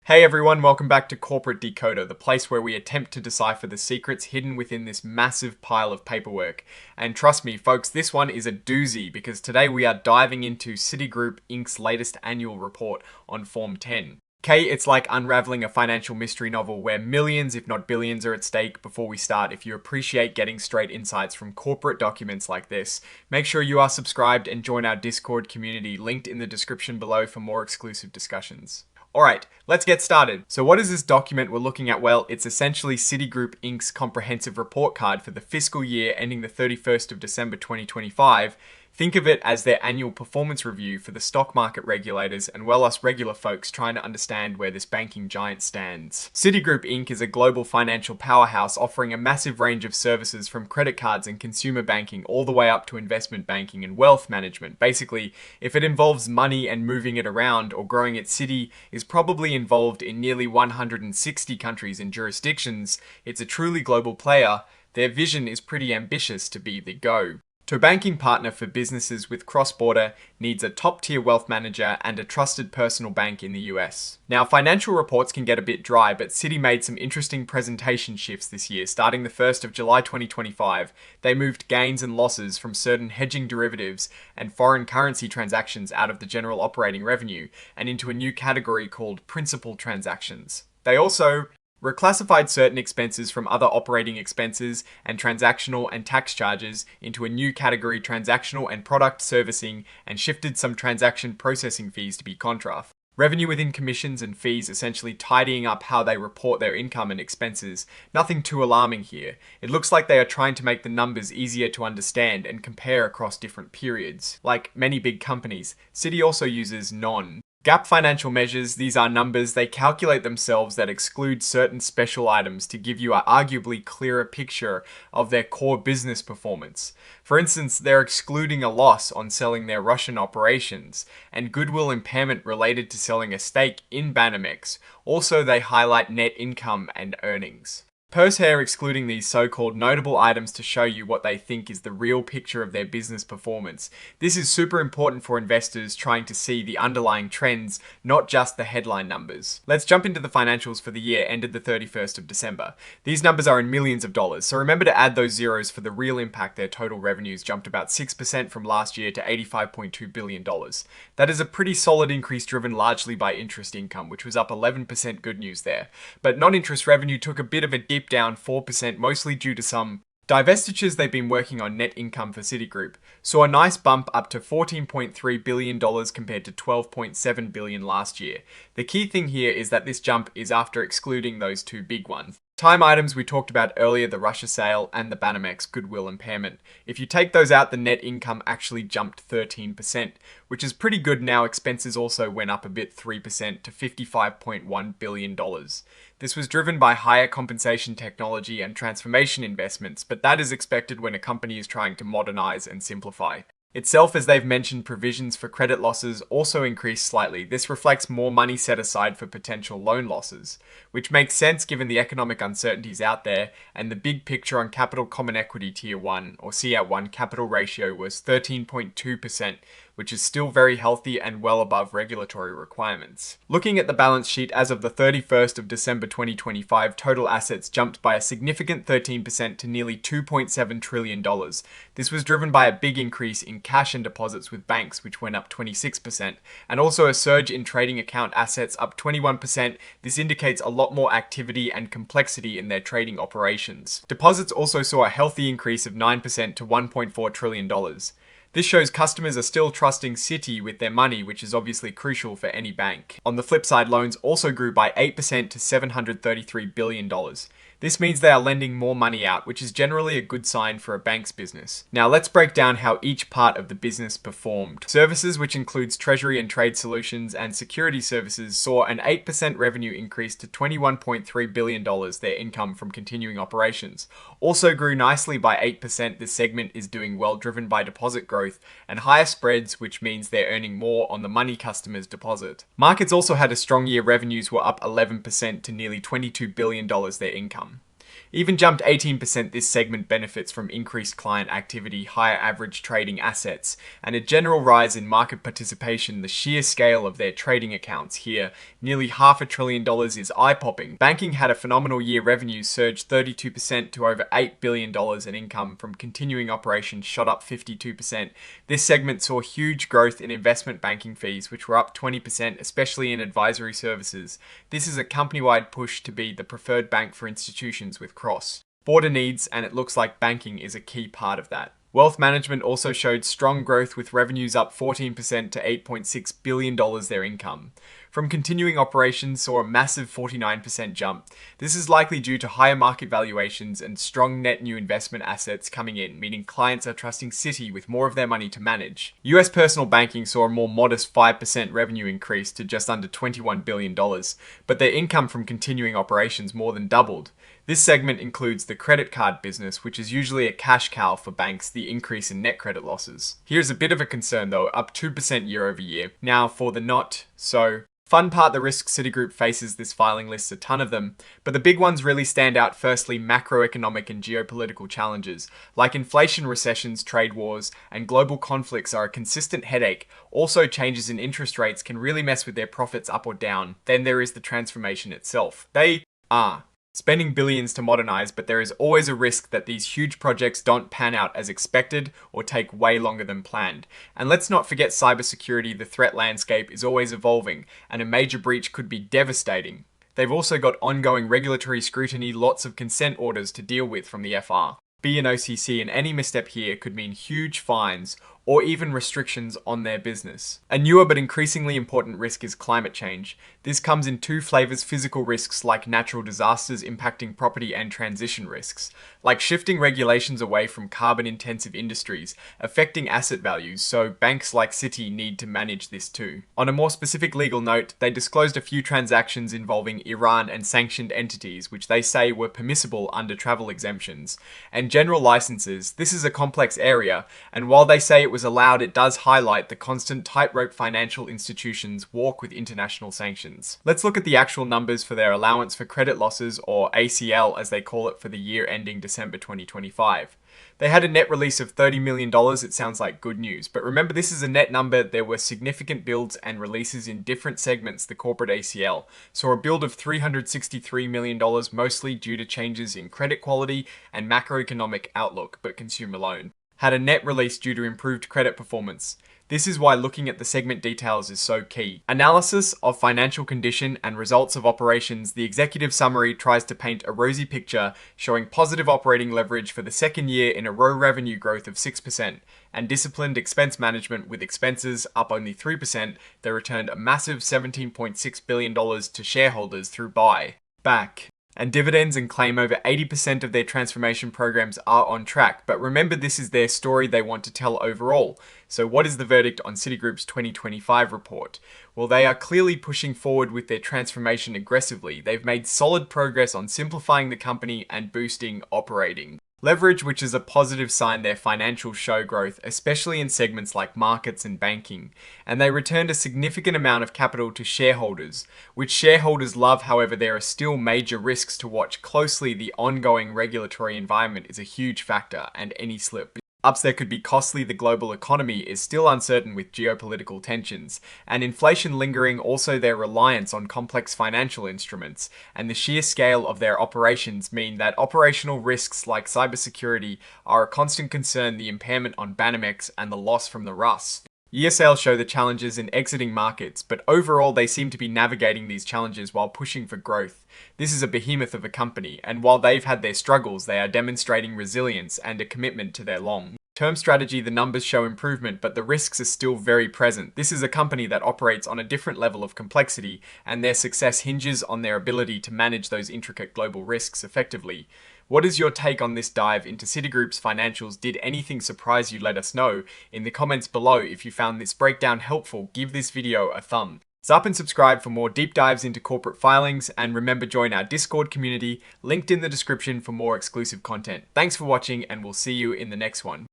Hey everyone, welcome back to Corporate Decoder, the place where we attempt to decipher the secrets hidden within this massive pile of paperwork. And trust me, folks, this one is a doozy because today we are diving into Citigroup Inc.'s latest annual report on Form 10. Okay, it's like unraveling a financial mystery novel where millions, if not billions, are at stake. Before we start, if you appreciate getting straight insights from corporate documents like this, make sure you are subscribed and join our Discord community linked in the description below for more exclusive discussions. Alright, let's get started. So what is this document we're looking at? Well, it's essentially Citigroup Inc.'s comprehensive report card for the fiscal year ending the 31st of December 2025. Think of it as their annual performance review for the stock market regulators and us regular folks trying to understand where this banking giant stands. Citigroup Inc. is a global financial powerhouse offering a massive range of services from credit cards and consumer banking all the way up to investment banking and wealth management. Basically, if it involves money and moving it around or growing its city is probably involved in nearly 160 countries and jurisdictions, it's a truly global player. Their vision is pretty ambitious to be the go. To a banking partner for businesses with cross-border needs a top-tier wealth manager and a trusted personal bank in the US. Now, financial reports can get a bit dry, but Citi made some interesting presentation shifts this year. Starting the 1st of July 2025, they moved gains and losses from certain hedging derivatives and foreign currency transactions out of the general operating revenue and into a new category called principal transactions. They also reclassified certain expenses from other operating expenses and transactional and tax charges into a new category, transactional and product servicing, and shifted some transaction processing fees to be contra. Revenue within commissions and fees, essentially tidying up how they report their income and expenses. Nothing too alarming here. It looks like they are trying to make the numbers easier to understand and compare across different periods. Like many big companies, Citi also uses GAAP financial measures. These are numbers they calculate themselves that exclude certain special items to give you an arguably clearer picture of their core business performance. For instance, they're excluding a loss on selling their Russian operations and goodwill impairment related to selling a stake in Banamex. Also, they highlight net income and earnings. Hair excluding these so-called notable items to show you what they think is the real picture of their business performance. This is super important for investors trying to see the underlying trends, not just the headline numbers. Let's jump into the financials for the year ended the 31st of December. These numbers are in millions of dollars, so remember to add those zeros for the real impact. Their total revenues jumped about 6% from last year to $85.2 billion. That is a pretty solid increase driven largely by interest income, which was up 11%. Good news there. But non-interest revenue took a bit of a dip, down 4%, mostly due to some divestitures they've been working on. Net income for Citigroup saw a nice bump up to $14.3 billion compared to $12.7 billion last year. The key thing here is that this jump is after excluding those two big ones. Time items we talked about earlier, the Russia sale and the Banamex goodwill impairment. If you take those out, the net income actually jumped 13%, which is pretty good. Now expenses also went up a bit, 3% to $55.1 billion. This was driven by higher compensation technology and transformation investments, but that is expected when a company is trying to modernize and simplify. Itself, as they've mentioned, provisions for credit losses also increased slightly. This reflects more money set aside for potential loan losses, which makes sense given the economic uncertainties out there, and the big picture on capital common equity tier 1 or CET1 capital ratio was 13.2%, which is still very healthy and well above regulatory requirements. Looking at the balance sheet as of the 31st of December 2025, total assets jumped by a significant 13% to nearly $2.7 trillion. This was driven by a big increase in cash and deposits with banks, which went up 26%, and also a surge in trading account assets up 21%. This indicates a lot more activity and complexity in their trading operations. Deposits also saw a healthy increase of 9% to $1.4 trillion. This shows customers are still trusting Citi with their money, which is obviously crucial for any bank. On the flip side, loans also grew by 8% to $733 billion. This means they are lending more money out, which is generally a good sign for a bank's business. Now let's break down how each part of the business performed. Services, which includes treasury and trade solutions and security services, saw an 8% revenue increase to $21.3 billion, their income from continuing operations. Also grew nicely by 8%. This segment is doing well, driven by deposit growth and higher spreads, which means they're earning more on the money customers deposit. Markets also had a strong year. Revenues were up 11% to nearly $22 billion, their income. Even jumped 18%. This segment benefits from increased client activity, higher average trading assets, and a general rise in market participation. The sheer scale of their trading accounts here, nearly $500 billion, is eye-popping. Banking had a phenomenal year. Revenues surged 32% to over $8 billion, and income from continuing operations shot up 52%. This segment saw huge growth in investment banking fees, which were up 20%, especially in advisory services. This is a company-wide push to be the preferred bank for institutions with cross-border needs, and it looks like banking is a key part of that. Wealth management also showed strong growth, with revenues up 14% to $8.6 billion. Their income from continuing operations saw a massive 49% jump. This is likely due to higher market valuations and strong net new investment assets coming in, meaning clients are trusting Citi with more of their money to manage. US personal banking saw a more modest 5% revenue increase to just under $21 billion, but their income from continuing operations more than doubled. This segment includes the credit card business, which is usually a cash cow for banks. The increase in net credit losses. Here's a bit of a concern though, up 2% year over year. Now for the not so fun part, the risks Citigroup faces. This filing lists a ton of them, but the big ones really stand out. Firstly, macroeconomic and geopolitical challenges, like inflation, recessions, trade wars, and global conflicts are a consistent headache. Also, changes in interest rates can really mess with their profits up or down. Then there is the transformation itself. They are spending billions to modernize, but there is always a risk that these huge projects don't pan out as expected or take way longer than planned. And let's not forget cybersecurity. The threat landscape is always evolving, and a major breach could be devastating. They've also got ongoing regulatory scrutiny, lots of consent orders to deal with from the FR, B and OCC, and any misstep here could mean huge fines or even restrictions on their business. A newer but increasingly important risk is climate change. This comes in two flavors: physical risks like natural disasters impacting property, and transition risks, like shifting regulations away from carbon-intensive industries, affecting asset values, so banks like Citi need to manage this too. On a more specific legal note, they disclosed a few transactions involving Iran and sanctioned entities, which they say were permissible under travel exemptions and general licenses. This is a complex area, and while they say it was allowed, it does highlight the constant tightrope financial institutions walk with international sanctions. Let's look at the actual numbers for their allowance for credit losses, or ACL as they call it, for the year ending December 2025. They had a net release of $30 million. It sounds like good news, but remember, this is a net number. There were significant builds and releases in different segments. The corporate ACL saw a build of $363 million, mostly due to changes in credit quality and macroeconomic outlook, but consumer loan had a net release due to improved credit performance. This is why looking at the segment details is so key. Analysis of financial condition and results of operations. The executive summary tries to paint a rosy picture, showing positive operating leverage for the second year in a row, revenue growth of 6%, and disciplined expense management, with expenses up only 3%. They returned a massive $17.6 billion to shareholders through buyback and dividends, and claim over 80% of their transformation programs are on track. But remember, this is their story they want to tell overall. So what is the verdict on Citigroup's 2025 report? Well, they are clearly pushing forward with their transformation aggressively. They've made solid progress on simplifying the company and boosting operating leverage, which is a positive sign. Their financials show growth, especially in segments like markets and banking, and they returned a significant amount of capital to shareholders, which shareholders love. However, there are still major risks to watch closely. The ongoing regulatory environment is a huge factor, and any slip ups there could be costly. The global economy is still uncertain with geopolitical tensions and inflation lingering. Also, their reliance on complex financial instruments and the sheer scale of their operations mean that operational risks like cybersecurity are a constant concern. The impairment on Banamex and the loss from the Rus ESL show the challenges in exiting markets, but overall they seem to be navigating these challenges while pushing for growth. This is a behemoth of a company, and while they've had their struggles, they are demonstrating resilience and a commitment to their long-term strategy. The numbers show improvement, but the risks are still very present. This is a company that operates on a different level of complexity, and their success hinges on their ability to manage those intricate global risks effectively. What is your take on this dive into Citigroup's financials? Did anything surprise you? Let us know in the comments below. If you found this breakdown helpful, give this video a thumbs up and subscribe for more deep dives into corporate filings. And remember, join our Discord community, linked in the description for more exclusive content. Thanks for watching, and we'll see you in the next one.